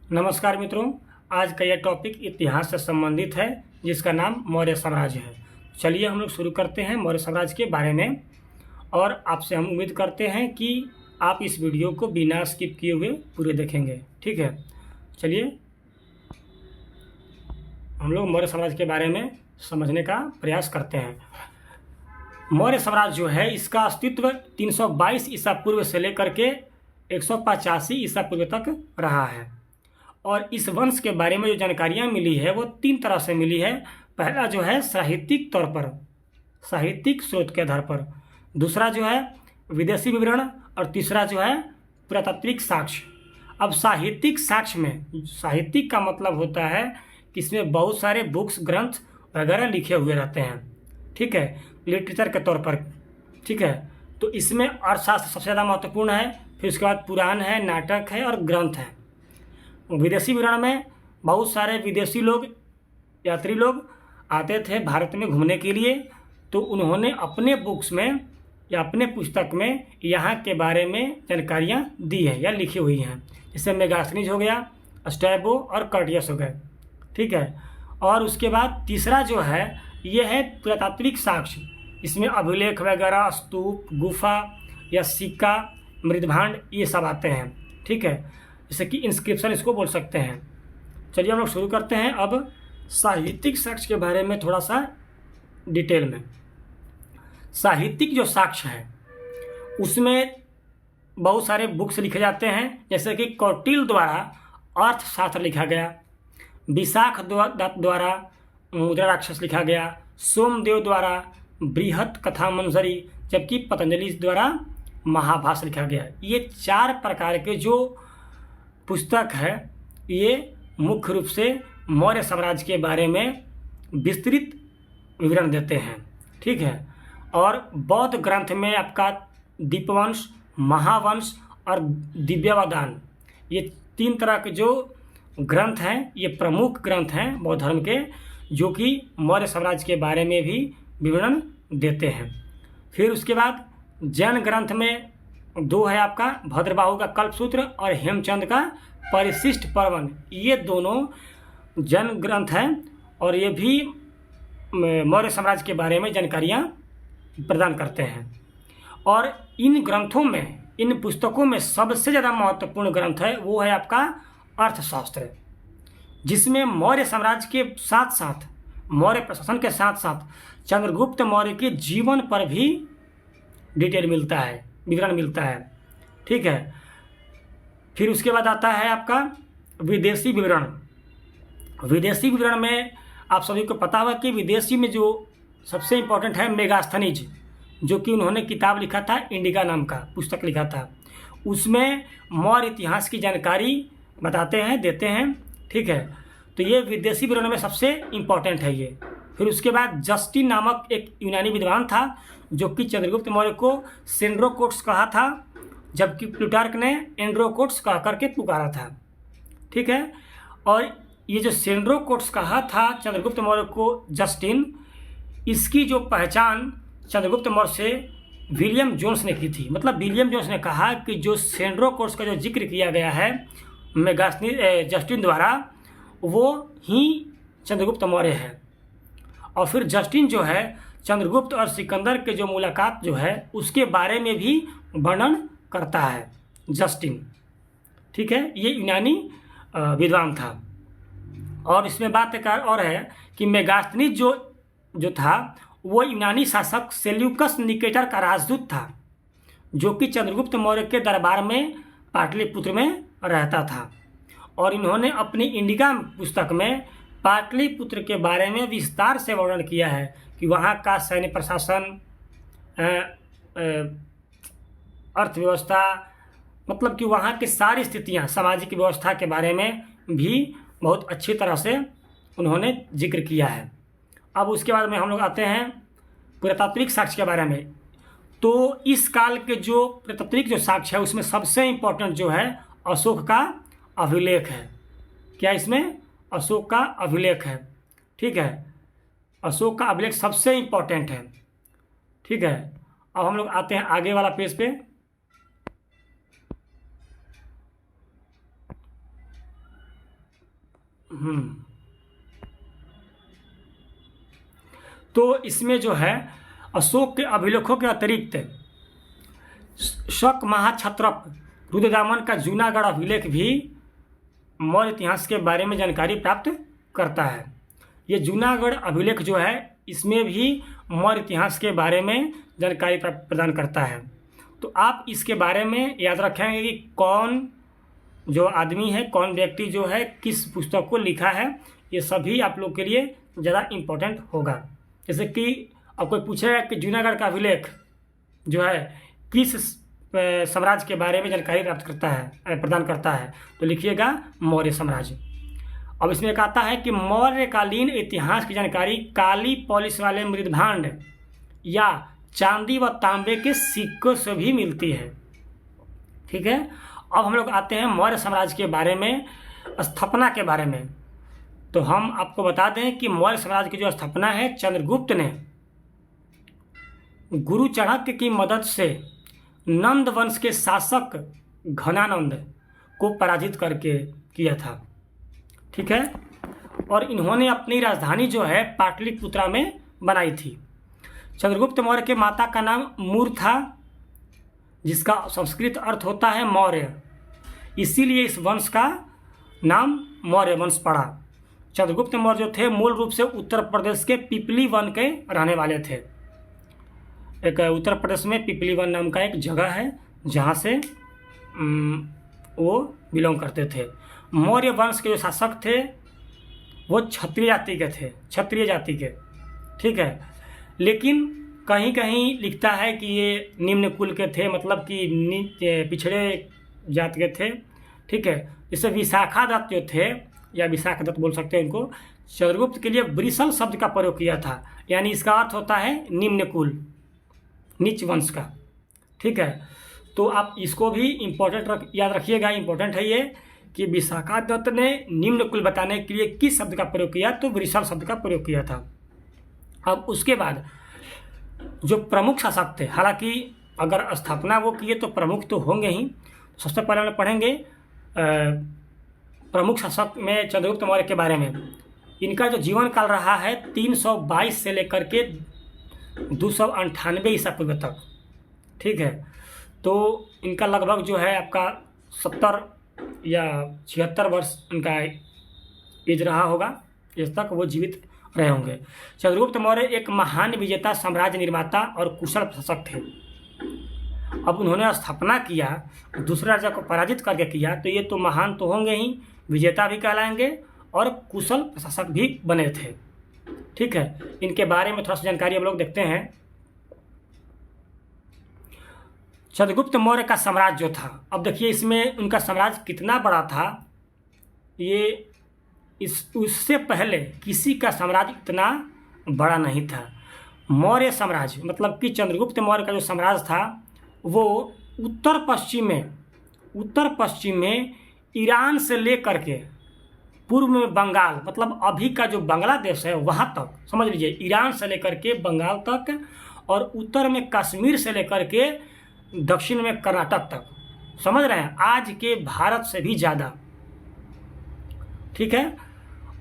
नमस्कार मित्रों, आज का यह टॉपिक इतिहास से संबंधित है जिसका नाम मौर्य साम्राज्य है। चलिए हम लोग शुरू करते हैं मौर्य साम्राज्य के बारे में। और आपसे हम उम्मीद करते हैं कि आप इस वीडियो को बिना स्किप किए हुए पूरे देखेंगे। ठीक है, चलिए हम लोग मौर्य साम्राज्य के बारे में समझने का प्रयास करते हैं। मौर्य साम्राज्य जो है इसका अस्तित्व 322 ईसा पूर्व से लेकर के 185 ईसा पूर्व तक रहा है। और इस वंश के बारे में जो जानकारियाँ मिली है वो तीन तरह से मिली है। पहला जो है साहित्यिक तौर पर, साहित्यिक स्रोत के आधार पर। दूसरा जो है विदेशी विवरण। और तीसरा जो है पुरातात्विक साक्ष्य। अब साहित्यिक साक्ष्य में, साहित्यिक का मतलब होता है कि इसमें बहुत सारे बुक्स, ग्रंथ वगैरह लिखे हुए रहते हैं। ठीक है, लिटरेचर के तौर पर। ठीक है, तो इसमें अर्थशास्त्र सबसे ज़्यादा महत्वपूर्ण है। फिर उसके बाद पुराण है, नाटक है और ग्रंथ है। विदेशी विवरण में बहुत सारे विदेशी लोग, यात्री लोग आते थे भारत में घूमने के लिए, तो उन्होंने अपने बुक्स में या अपने पुस्तक में यहाँ के बारे में जानकारियाँ दी है या लिखी हुई हैं। जैसे मेगास्थनीज हो गया, स्ट्रैबो और कर्टियस हो गए। ठीक है, और उसके बाद तीसरा जो है ये है पुरातात्विक साक्ष्य। इसमें अभिलेख वगैरह, स्तूप, गुफा या सिक्का, मृदभांड, ये सब आते हैं। ठीक है, जैसे कि इंस्क्रिप्शन इसको बोल सकते हैं। चलिए हम लोग शुरू करते हैं अब साहित्यिक साक्ष्य के बारे में थोड़ा सा डिटेल में। साहित्यिक जो साक्ष्य है उसमें बहुत सारे बुक्स लिखे जाते हैं। जैसे कि कौटिल्य द्वारा अर्थशास्त्र लिखा गया, विशाख द्वारा मुद्रा राक्षस लिखा गया, सोमदेव द्वारा बृहत कथा मंजरी, जबकि पतंजलि द्वारा महाभाष्य लिखा गया। ये चार प्रकार के जो पुस्तक है ये मुख्य रूप से मौर्य साम्राज्य के बारे में विस्तृत विवरण देते हैं। ठीक है, और बौद्ध ग्रंथ में आपका दीपवंश, महावंश और दिव्यावदान, ये तीन तरह के जो ग्रंथ हैं ये प्रमुख ग्रंथ हैं बौद्ध धर्म के, जो कि मौर्य साम्राज्य के बारे में भी विवरण देते हैं। फिर उसके बाद जैन ग्रंथ में दो है आपका, भद्रबाहु का कल्पसूत्र और हेमचंद का परिशिष्ट पर्वन। ये दोनों जैन ग्रंथ हैं और ये भी मौर्य साम्राज्य के बारे में जानकारियाँ प्रदान करते हैं। और इन ग्रंथों में, इन पुस्तकों में सबसे ज़्यादा महत्वपूर्ण ग्रंथ है वो है आपका अर्थशास्त्र, जिसमें मौर्य साम्राज्य के साथ साथ, मौर्य प्रशासन के साथ साथ चंद्रगुप्त मौर्य के जीवन पर भी डिटेल मिलता है, विवरण मिलता है। ठीक है, फिर उसके बाद आता है आपका विदेशी विवरण। विदेशी विवरण में आप सभी को पता होगा कि विदेशी में जो सबसे इम्पोर्टेंट है मेगास्थनीज, जो कि उन्होंने किताब लिखा था, इंडिका नाम का पुस्तक लिखा था। उसमें मौर्य इतिहास की जानकारी बताते हैं, देते हैं। ठीक है, तो ये विदेशी विवरण में सबसे इम्पोर्टेंट है ये। फिर उसके बाद जस्टिन नामक एक यूनानी विद्वान था जो कि चंद्रगुप्त मौर्य को सेंड्रोकोट्स कहा था, जबकि प्लूटार्क ने एंड्रोकोट्स कह करके पुकारा था। ठीक है, और ये जो सेंड्रोकोट्स कहा था चंद्रगुप्त मौर्य को जस्टिन, इसकी जो पहचान चंद्रगुप्त मौर्य से विलियम जोन्स ने की थी। मतलब विलियम जोन्स ने कहा कि जो सेंड्रोकोट्स का जो जिक्र किया गया है जस्टिन द्वारा, वो ही चंद्रगुप्त मौर्य है। और फिर जस्टिन जो है चंद्रगुप्त और सिकंदर के जो मुलाकात जो है उसके बारे में भी वर्णन करता है जस्टिन। ठीक है, ये यूनानी विद्वान था। और इसमें बात एक और है कि मेगास्थनीज जो था वो यूनानी शासक सेल्यूकस निकेटर का राजदूत था, जो कि चंद्रगुप्त मौर्य के दरबार में पाटलिपुत्र में रहता था। और इन्होंने अपनी इंडिका पुस्तक में पाटलिपुत्र के बारे में विस्तार से वर्णन किया है कि वहाँ का सैन्य प्रशासन, अर्थव्यवस्था, मतलब कि वहाँ की सारी स्थितियाँ, सामाजिक व्यवस्था के बारे में भी बहुत अच्छी तरह से उन्होंने जिक्र किया है। अब उसके बाद में हम लोग आते हैं पुरातात्विक साक्ष्य के बारे में। तो इस काल के जो पुरातात्विक जो साक्ष्य है उसमें सबसे इम्पोर्टेंट जो है अशोक का अभिलेख है। क्या इसमें अशोक का अभिलेख है। ठीक है, अशोक का अभिलेख सबसे इम्पोर्टेंट है। ठीक है, अब हम लोग आते हैं आगे वाला पेज पे। तो इसमें जो है अशोक के अभिलेखों के अतिरिक्त शक महाक्षत्रप रुद्रदामन का जूनागढ़ अभिलेख भी मौर्य इतिहास के बारे में जानकारी प्राप्त करता है। ये जूनागढ़ अभिलेख जो है इसमें भी मौर्य इतिहास के बारे में जानकारी प्रदान करता है। तो आप इसके बारे में याद रखेंगे कि कौन जो आदमी है, कौन व्यक्ति जो है किस पुस्तक को लिखा है, ये सभी आप लोग के लिए ज़्यादा इम्पोर्टेंट होगा। जैसे कि अब कोई पूछेगा कि जूनागढ़ का अभिलेख जो है किस साम्राज्य के बारे में जानकारी प्राप्त करता है, प्रदान करता है, तो लिखिएगा मौर्य साम्राज्य। अब इसमें एक आता है कि मौर्यकालीन इतिहास की जानकारी काली पॉलिश वाले मृदभांड या चांदी व तांबे के सिक्कों से भी मिलती है। ठीक है, अब हम लोग आते हैं मौर्य साम्राज्य के बारे में, स्थापना के बारे में। तो हम आपको बता दें कि मौर्य साम्राज्य की जो स्थापना है चंद्रगुप्त ने गुरु चाणक्य की मदद से नंद वंश के शासक घनानंद को पराजित करके किया था। ठीक है, और इन्होंने अपनी राजधानी जो है पाटलिपुत्रा में बनाई थी। चंद्रगुप्त मौर्य के माता का नाम मूर था, जिसका संस्कृत अर्थ होता है मौर्य, इसीलिए इस वंश का नाम मौर्य वंश पड़ा। चंद्रगुप्त मौर्य जो थे मूल रूप से उत्तर प्रदेश के पिपली वन के रहने वाले थे। एक उत्तर प्रदेश में पिपली वन नाम का एक जगह है जहाँ से वो बिलोंग करते थे। मौर्य वंश के जो शासक थे वो क्षत्रिय जाति के थे, क्षत्रिय जाति के। ठीक है, लेकिन कहीं कहीं लिखता है कि ये निम्न कुल के थे, मतलब कि पिछड़े जाति के थे। ठीक है, जैसे विशाखा दत्त जो थे, या विशाखा दत्त बोल सकते हैं इनको, चंद्रगुप्त के लिए वृषल शब्द का प्रयोग किया था, यानी इसका अर्थ होता है निम्न कुल, नीच वंश का। ठीक है, तो आप इसको भी इम्पोर्टेंट याद रखिएगा, इम्पोर्टेंट है ये कि विशाखा दत्त ने निम्न कुल बताने के लिए किस शब्द का प्रयोग किया, तो वृषल शब्द का प्रयोग किया था। अब उसके बाद जो प्रमुख शासक थे, हालांकि अगर स्थापना वो किए तो प्रमुख तो होंगे ही। सबसे पहले हम पढ़ेंगे प्रमुख शासक में चंद्रगुप्त मौर्य के बारे में। इनका जो जीवन काल रहा है 322 से लेकर के 298 ईसा पूर्व तक। ठीक है, तो इनका लगभग जो है आपका 70 या 76 वर्ष इनका एज रहा होगा, इस तक वो जीवित रहे होंगे। चंद्रगुप्त मौर्य एक महान विजेता, साम्राज्य निर्माता और कुशल प्रशासक थे। अब उन्होंने स्थापना किया, दूसरे राजा को पराजित करके किया, तो ये तो महान तो होंगे ही, विजेता भी कहलाएंगे और कुशल प्रशासक भी बने थे। ठीक है, इनके बारे में थोड़ा सा जानकारी हम लोग देखते हैं। चंद्रगुप्त मौर्य का साम्राज्य जो था, अब देखिए इसमें उनका साम्राज्य कितना बड़ा था, ये उससे पहले किसी का साम्राज्य इतना बड़ा नहीं था। मौर्य साम्राज्य मतलब कि चंद्रगुप्त मौर्य का जो साम्राज्य था वो उत्तर पश्चिम में ईरान से लेकर के पूर्व में बंगाल, मतलब अभी का जो बांग्लादेश है वहाँ तक, समझ लीजिए, ईरान से लेकर के बंगाल तक, और उत्तर में कश्मीर से लेकर के दक्षिण में कर्नाटक तक, समझ रहे हैं, आज के भारत से भी ज़्यादा। ठीक है,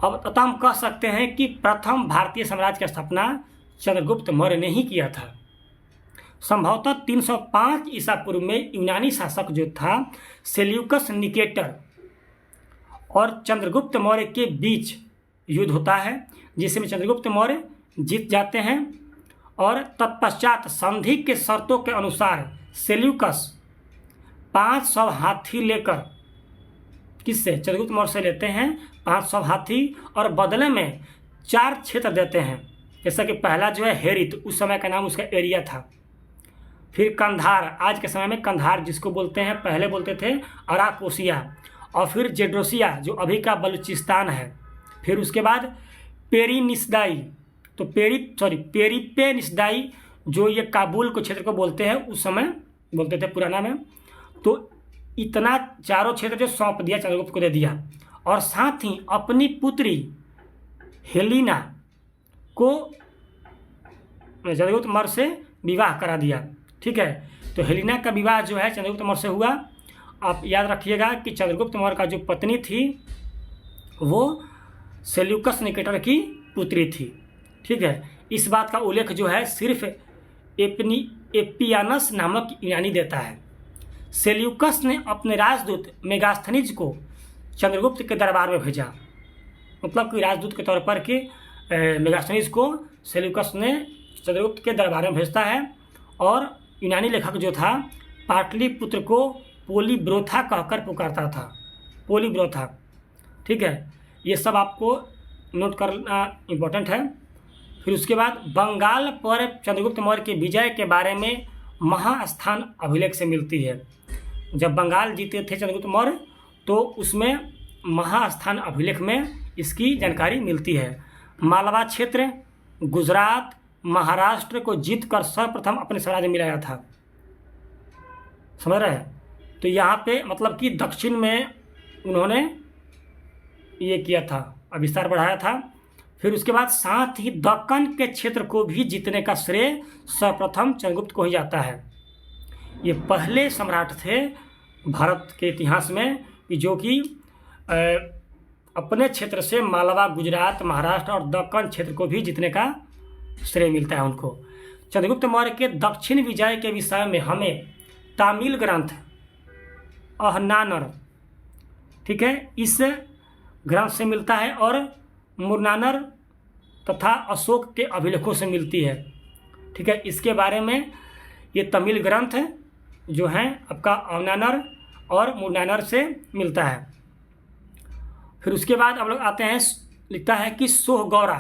अब तो हम कह सकते हैं कि प्रथम भारतीय साम्राज्य की स्थापना चंद्रगुप्त मौर्य ने ही किया था। संभवतः 305 ईसा पूर्व में यूनानी शासक जो था सेल्यूकस निकेटर और चंद्रगुप्त मौर्य के बीच युद्ध होता है, जिसमें चंद्रगुप्त मौर्य जीत जाते हैं, और तत्पश्चात संधि के शर्तों के अनुसार सेल्यूकस 500 हाथी लेकर, किससे, चंद्रगुप्त मौर्य से लेते हैं 500 हाथी, और बदले में 4 क्षेत्र देते हैं। जैसा कि पहला जो है हेरित, उस समय का नाम उसका एरिया था। फिर कंधार, आज के समय में कंधार जिसको बोलते हैं, पहले बोलते थे अराकोसिया, और फिर जेड्रोसिया जो अभी का बलूचिस्तान है। फिर उसके बाद पेरिनिसदाई, तो पेरिपेनिसदाई जो ये काबुल को क्षेत्र को बोलते हैं, उस समय बोलते थे पुराना में। तो इतना चारों क्षेत्र जो सौंप दिया, चंद्रगुप्त को दे दिया, और साथ ही अपनी पुत्री हेलिना को चंद्रगुप्त मौर्य से विवाह करा दिया। ठीक है, तो हेलिना का विवाह जो है चंद्रगुप्त मौर्य से हुआ। आप याद रखिएगा कि चंद्रगुप्त मौर्य का जो पत्नी थी वो सेल्यूकस निकेटर की पुत्री थी। ठीक है, इस बात का उल्लेख जो है सिर्फ एपियानस नामक यूनानी देता है। सेल्यूकस ने अपने राजदूत मेगास्थनीज को चंद्रगुप्त के दरबार में भेजा, मतलब कि राजदूत के तौर पर कि मेगास्थनीज को सेल्यूकस ने चंद्रगुप्त के दरबार में भेजता है। और यूनानी लेखक जो था पाटलिपुत्र को पोलीब्रोथा कहकर पुकारता था, पोलीब्रोथा। ठीक है, ये सब आपको नोट करना इम्पोर्टेंट है। फिर उसके बाद बंगाल पर चंद्रगुप्त मौर्य के विजय के बारे में महास्थान अभिलेख से मिलती है। जब बंगाल जीते थे चंद्रगुप्त मौर्य तो उसमें महास्थान अभिलेख में इसकी जानकारी मिलती है। मालवा क्षेत्र, गुजरात, महाराष्ट्र को जीतकर सर्वप्रथम अपने स्वराज्य में लाया था। समझ रहे हैं? तो यहाँ पे मतलब कि दक्षिण में उन्होंने ये किया था, विस्तार बढ़ाया था। फिर उसके बाद साथ ही दक्कन के क्षेत्र को भी जीतने का श्रेय सर्वप्रथम चंद्रगुप्त को ही जाता है। ये पहले सम्राट थे भारत के इतिहास में कि जो कि अपने क्षेत्र से मालवा, गुजरात, महाराष्ट्र और दक्कन क्षेत्र को भी जीतने का श्रेय मिलता है उनको। चंद्रगुप्त मौर्य के दक्षिण विजय के विषय में हमें तामिल ग्रंथ अहनानर, ठीक है, इस ग्रंथ से मिलता है और मुरनानर तथा अशोक के अभिलेखों से मिलती है। ठीक है, इसके बारे में ये तमिल ग्रंथ जो हैं आपका अवनानर और मुरनानर से मिलता है। फिर उसके बाद अब लोग आते हैं, लिखता है कि सोहगौरा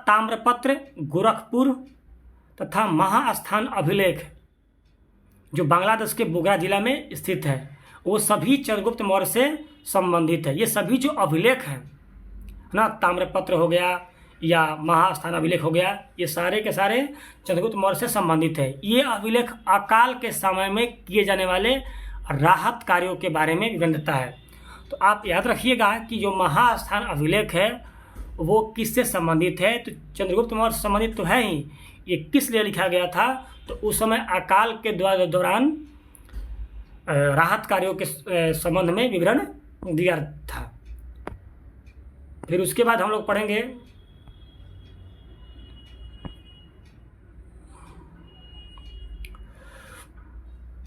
ताम्रपत्र गोरखपुर तथा महास्थान अभिलेख जो बांग्लादेश के बोगरा जिला में स्थित है, वो सभी चंद्रगुप्त मौर्य से संबंधित है। ये सभी जो अभिलेख हैं ना, ताम्रपत्र हो गया या महास्थान अभिलेख हो गया, ये सारे के सारे चंद्रगुप्त मौर्य से संबंधित है। ये अभिलेख अकाल के समय में किए जाने वाले राहत कार्यों के बारे में विवरण देता है। तो आप याद रखिएगा कि जो महास्थान अभिलेख है वो किससे संबंधित है, तो चंद्रगुप्त मौर्य से संबंधित तो है ही। ये किस लिए लिखा गया था, तो उस समय अकाल के दौरान राहत कार्यों के संबंध में विवरण दिया था। फिर उसके बाद हम लोग पढ़ेंगे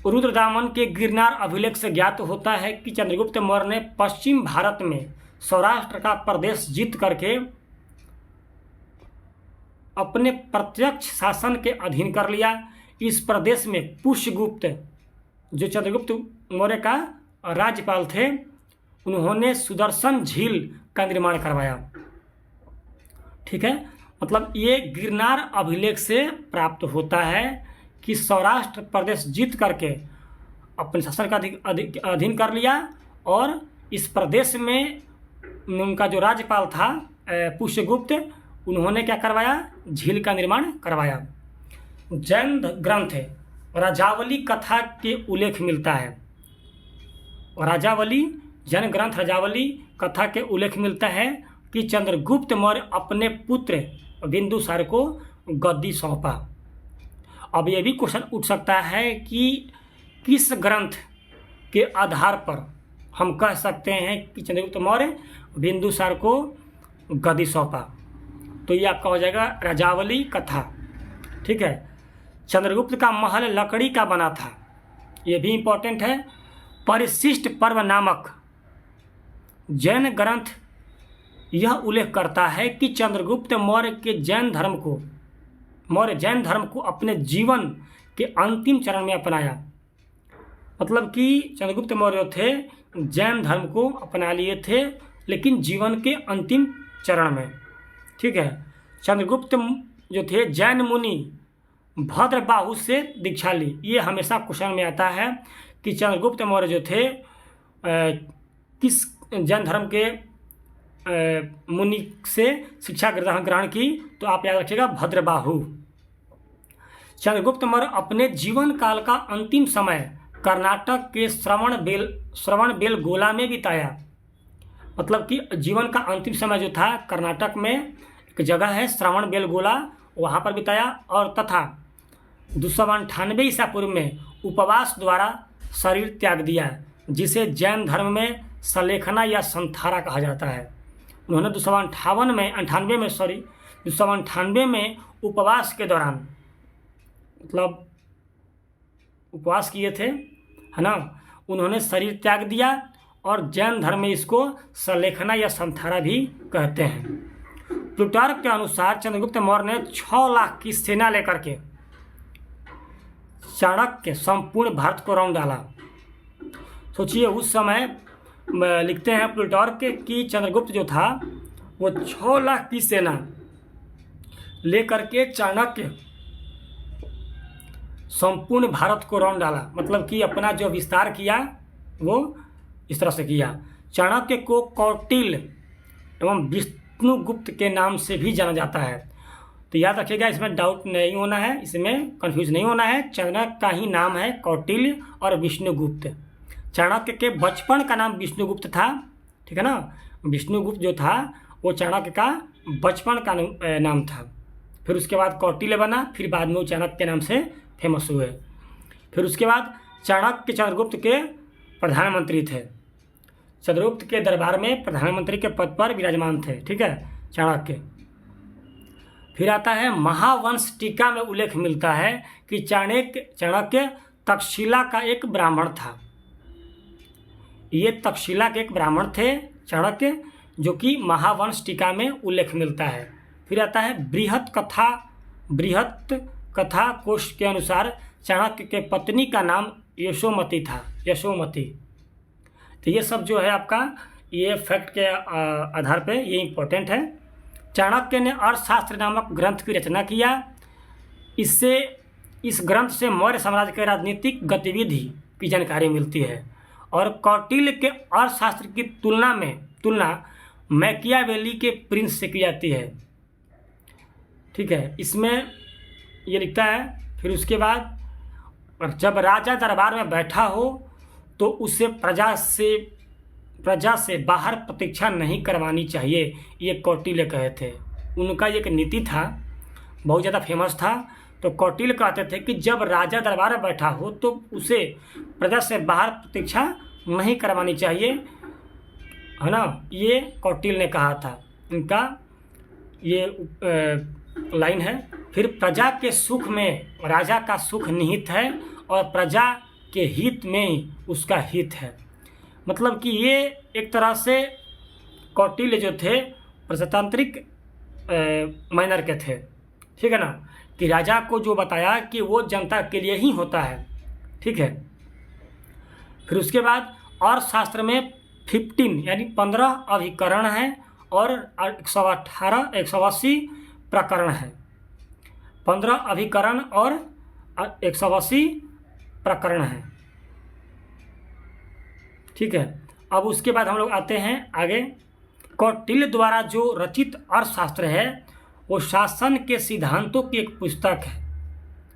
रुद्रदामन के गिरनार अभिलेख से ज्ञात होता है कि चंद्रगुप्त मौर्य ने पश्चिम भारत में सौराष्ट्र का प्रदेश जीत करके अपने प्रत्यक्ष शासन के अधीन कर लिया। इस प्रदेश में पुष्यगुप्त जो चंद्रगुप्त मौर्य का राज्यपाल थे, उन्होंने सुदर्शन झील का निर्माण करवाया। ठीक है, मतलब ये गिरनार अभिलेख से प्राप्त होता है कि सौराष्ट्र प्रदेश जीत करके अपने शासन का अधीन कर लिया और इस प्रदेश में उनका जो राज्यपाल था पुष्यगुप्त, उन्होंने क्या करवाया, झील का निर्माण करवाया। जैन ग्रंथ राजावली कथा के उल्लेख मिलता है। राजावली जैन ग्रंथ राजावली कथा के उल्लेख मिलता है कि चंद्रगुप्त मौर्य अपने पुत्र बिंदुसार को गद्दी सौंपा। अब ये भी क्वेश्चन उठ सकता है कि किस ग्रंथ के आधार पर हम कह सकते हैं कि चंद्रगुप्त मौर्य बिंदुसार को गद्दी सौंपा, तो ये आपका हो जाएगा राजावली कथा। ठीक है, चंद्रगुप्त का महल लकड़ी का बना था, ये भी इम्पोर्टेंट है। परिशिष्ट पर्व नामक जैन ग्रंथ यह उल्लेख करता है कि चंद्रगुप्त मौर्य जैन धर्म को अपने जीवन के अंतिम चरण में अपनाया। मतलब कि चंद्रगुप्त मौर्य थे, जैन धर्म को अपना लिए थे, लेकिन जीवन के अंतिम चरण में। ठीक है, चंद्रगुप्त जो थे जैन मुनि भद्रबाहु से दीक्षा ली। ये हमेशा क्वेश्चन में आता है कि चंद्रगुप्त मौर्य जो थे किस जैन धर्म के मुनि से शिक्षा ग्रहण की, तो आप याद रखिएगा भद्रबाहु। चंद्रगुप्त मौर्य अपने जीवन काल का अंतिम समय कर्नाटक के श्रवणबेलगोला में बिताया। मतलब कि जीवन का अंतिम समय जो था कर्नाटक में एक जगह है श्रवणबेलगोला, वहाँ पर बिताया। और तथा 298 ईसा पूर्व में उपवास द्वारा शरीर त्याग दिया, जिसे जैन धर्म में सलेखना या संथारा कहा जाता है। उन्होंने 298 में उपवास के दौरान, मतलब उपवास किए थे, है ना, उन्होंने शरीर त्याग दिया और जैन धर्म में इसको सलेखना या संथारा भी कहते हैं। प्लूटार्क के अनुसार चंद्रगुप्त मौर्य ने 6 लाख की सेना लेकर के चाणक्य संपूर्ण भारत को राउंड डाला। सोचिए उस समय लिखते हैं प्लूटार्क कि चंद्रगुप्त जो था वो 6 लाख की सेना लेकर के चाणक्य संपूर्ण भारत को राउंड डाला, मतलब कि अपना जो विस्तार किया वो इस तरह से किया। चाणक्य को कौटिल्य एवं विष्णुगुप्त के नाम से भी जाना जाता है। तो याद रखिएगा, इसमें डाउट नहीं होना है, इसमें कंफ्यूज नहीं होना है। चाणक्य का ही नाम है कौटिल्य और विष्णुगुप्त। चाणक्य के बचपन का नाम विष्णुगुप्त था, ठीक है ना। विष्णुगुप्त जो था वो चाणक्य का बचपन का नाम था। फिर उसके बाद कौटिल्य बना, फिर बाद में वो चाणक्य के नाम से फेमस हुए। फिर उसके बाद चाणक्य चंद्रगुप्त के प्रधानमंत्री थे। चंद्रगुप्त के दरबार में प्रधानमंत्री के पद पर विराजमान थे, ठीक है, चाणक्य। फिर आता है महावंश टीका में उल्लेख मिलता है कि चाणक्य तक्षशिला का एक ब्राह्मण था। ये तक्षशिला के एक ब्राह्मण थे चाणक्य, जो कि महावंश टीका में उल्लेख मिलता है। फिर आता है बृहत कथा कोश के अनुसार चाणक्य के पत्नी का नाम यशोमती था, यशोमती। तो ये सब जो है आपका ये फैक्ट के आधार पे ये इम्पोर्टेंट है। चाणक्य ने अर्थशास्त्र नामक ग्रंथ की रचना किया। इस ग्रंथ से मौर्य साम्राज्य के राजनीतिक गतिविधि की जानकारी मिलती है। और कौटिल्य के अर्थशास्त्र की तुलना मैकियावेली के प्रिंस से की जाती है, ठीक है, इसमें ये लिखता है। फिर उसके बाद जब राजा दरबार में बैठा हो तो उसे प्रजा से बाहर प्रतीक्षा नहीं करवानी चाहिए, ये कौटिल्य कहे थे। उनका एक नीति था, बहुत ज़्यादा फेमस था। तो कौटिल्य कहते थे कि जब राजा दरबार में बैठा हो तो उसे प्रजा से बाहर प्रतीक्षा नहीं करवानी चाहिए, है ना, ये कौटिल्य ने कहा था। इनका ये लाइन है। फिर प्रजा के सुख में राजा का सुख निहित है और प्रजा के हित में ही उसका हित है। मतलब कि ये एक तरह से कौटिल्य जो थे प्रजातांत्रिक मैनर के थे, ठीक है ना, कि राजा को जो बताया कि वो जनता के लिए ही होता है, ठीक है। फिर उसके बाद और शास्त्र में 15 यानी 15 अभिकरण हैं और 180 प्रकरण हैं। 15 अभिकरण और 180 प्रकरण हैं, ठीक है। अब उसके बाद हम लोग आते हैं आगे। कौटिल्य द्वारा जो रचित अर्थशास्त्र है वो शासन के सिद्धांतों की एक पुस्तक है।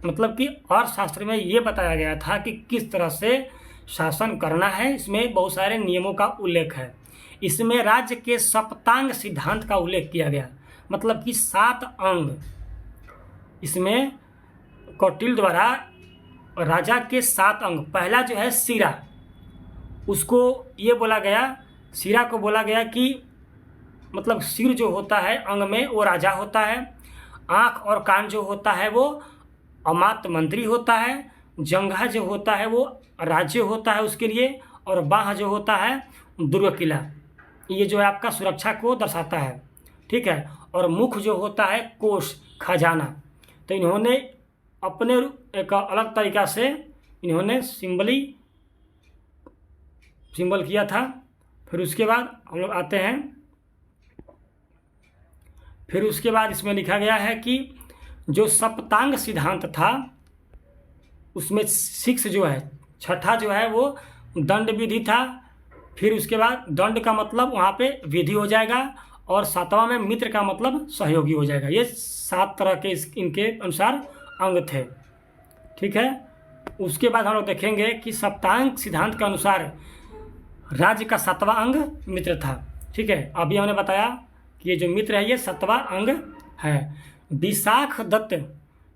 मतलब कि अर्थशास्त्र में ये बताया गया था कि किस तरह से शासन करना है। इसमें बहुत सारे नियमों का उल्लेख है। इसमें राज्य के सप्तांग सिद्धांत का उल्लेख किया गया, मतलब कि 7 अंग। इसमें कौटिल्य द्वारा राजा के 7 अंग, पहला जो है सिरा, उसको ये बोला गया, सिरा को बोला गया कि मतलब सिर जो होता है अंग में वो राजा होता है, आँख और कान जो होता है वो अमात्य मंत्री होता है, जंघा जो होता है वो राज्य होता है उसके लिए, और बाह जो होता है दुर्ग किला, ये जो है आपका सुरक्षा को दर्शाता है, ठीक है। और मुख जो होता है कोष खजाना। तो इन्होंने अपने एक अलग तरीक़ा से इन्होंने सिंबल किया था। फिर उसके बाद हम लोग आते हैं, फिर उसके बाद इसमें लिखा गया है कि जो सप्तांग सिद्धांत था उसमें 6 जो है, छठा जो है वो दंड विधि था। फिर उसके बाद दंड का मतलब वहाँ पे विधि हो जाएगा, और 7वां में मित्र का मतलब सहयोगी हो जाएगा। ये 7 तरह के इनके अनुसार अंग थे, ठीक है। उसके बाद हम लोग देखेंगे कि सप्तांग सिद्धांत के अनुसार राज्य का 7वां अंग मित्र था, ठीक है। अभी हमने बताया कि ये जो मित्र है ये 7वां अंग है। विशाख दत्त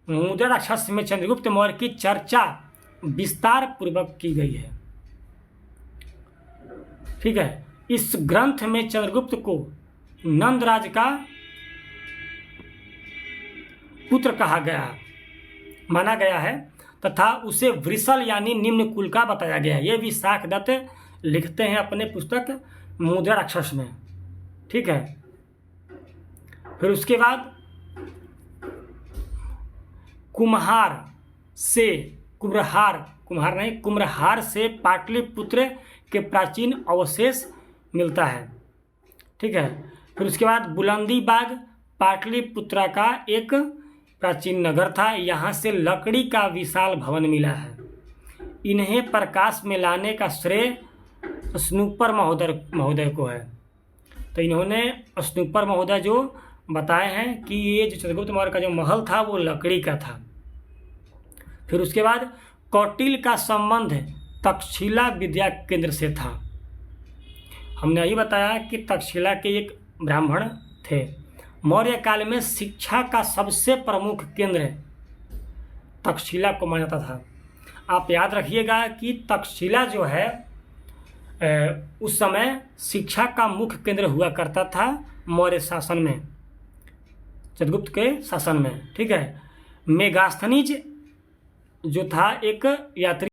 मुद्रा राक्षस में चंद्रगुप्त मौर्य की चर्चा विस्तार पूर्वक की गई है, ठीक है। इस ग्रंथ में चंद्रगुप्त को नंदराज का पुत्र कहा गया माना गया है तथा उसे वृषल यानी निम्न कुल का बताया गया है। ये विशाख दत्त लिखते हैं अपने पुस्तक मुद्रा राक्षस में। ठीक है, फिर उसके बाद कुम्हरार से पाटलिपुत्र के प्राचीन अवशेष मिलता है। ठीक है, फिर उसके बाद बुलंदीबाग पाटलिपुत्र का एक प्राचीन नगर था, यहाँ से लकड़ी का विशाल भवन मिला है। इन्हें प्रकाश में लाने का श्रेय स्नूपर महोदय को है। तो इन्होंने स्नूपर महोदय जो बताए हैं कि ये जो चंद्रगुप्त मौर्य का जो महल था वो लकड़ी का था। फिर उसके बाद कौटिल्य का संबंध तक्षशिला विद्या केंद्र से था। हमने यही बताया कि तक्षशिला के एक ब्राह्मण थे। मौर्य काल में शिक्षा का सबसे प्रमुख केंद्र तक्षशिला को माना जाता था। आप याद रखिएगा कि तक्षशिला जो है उस समय शिक्षा का मुख्य केंद्र हुआ करता था मौर्य शासन में, चंद्रगुप्त के शासन में। ठीक है, मेगास्थनीज जो था एक यात्री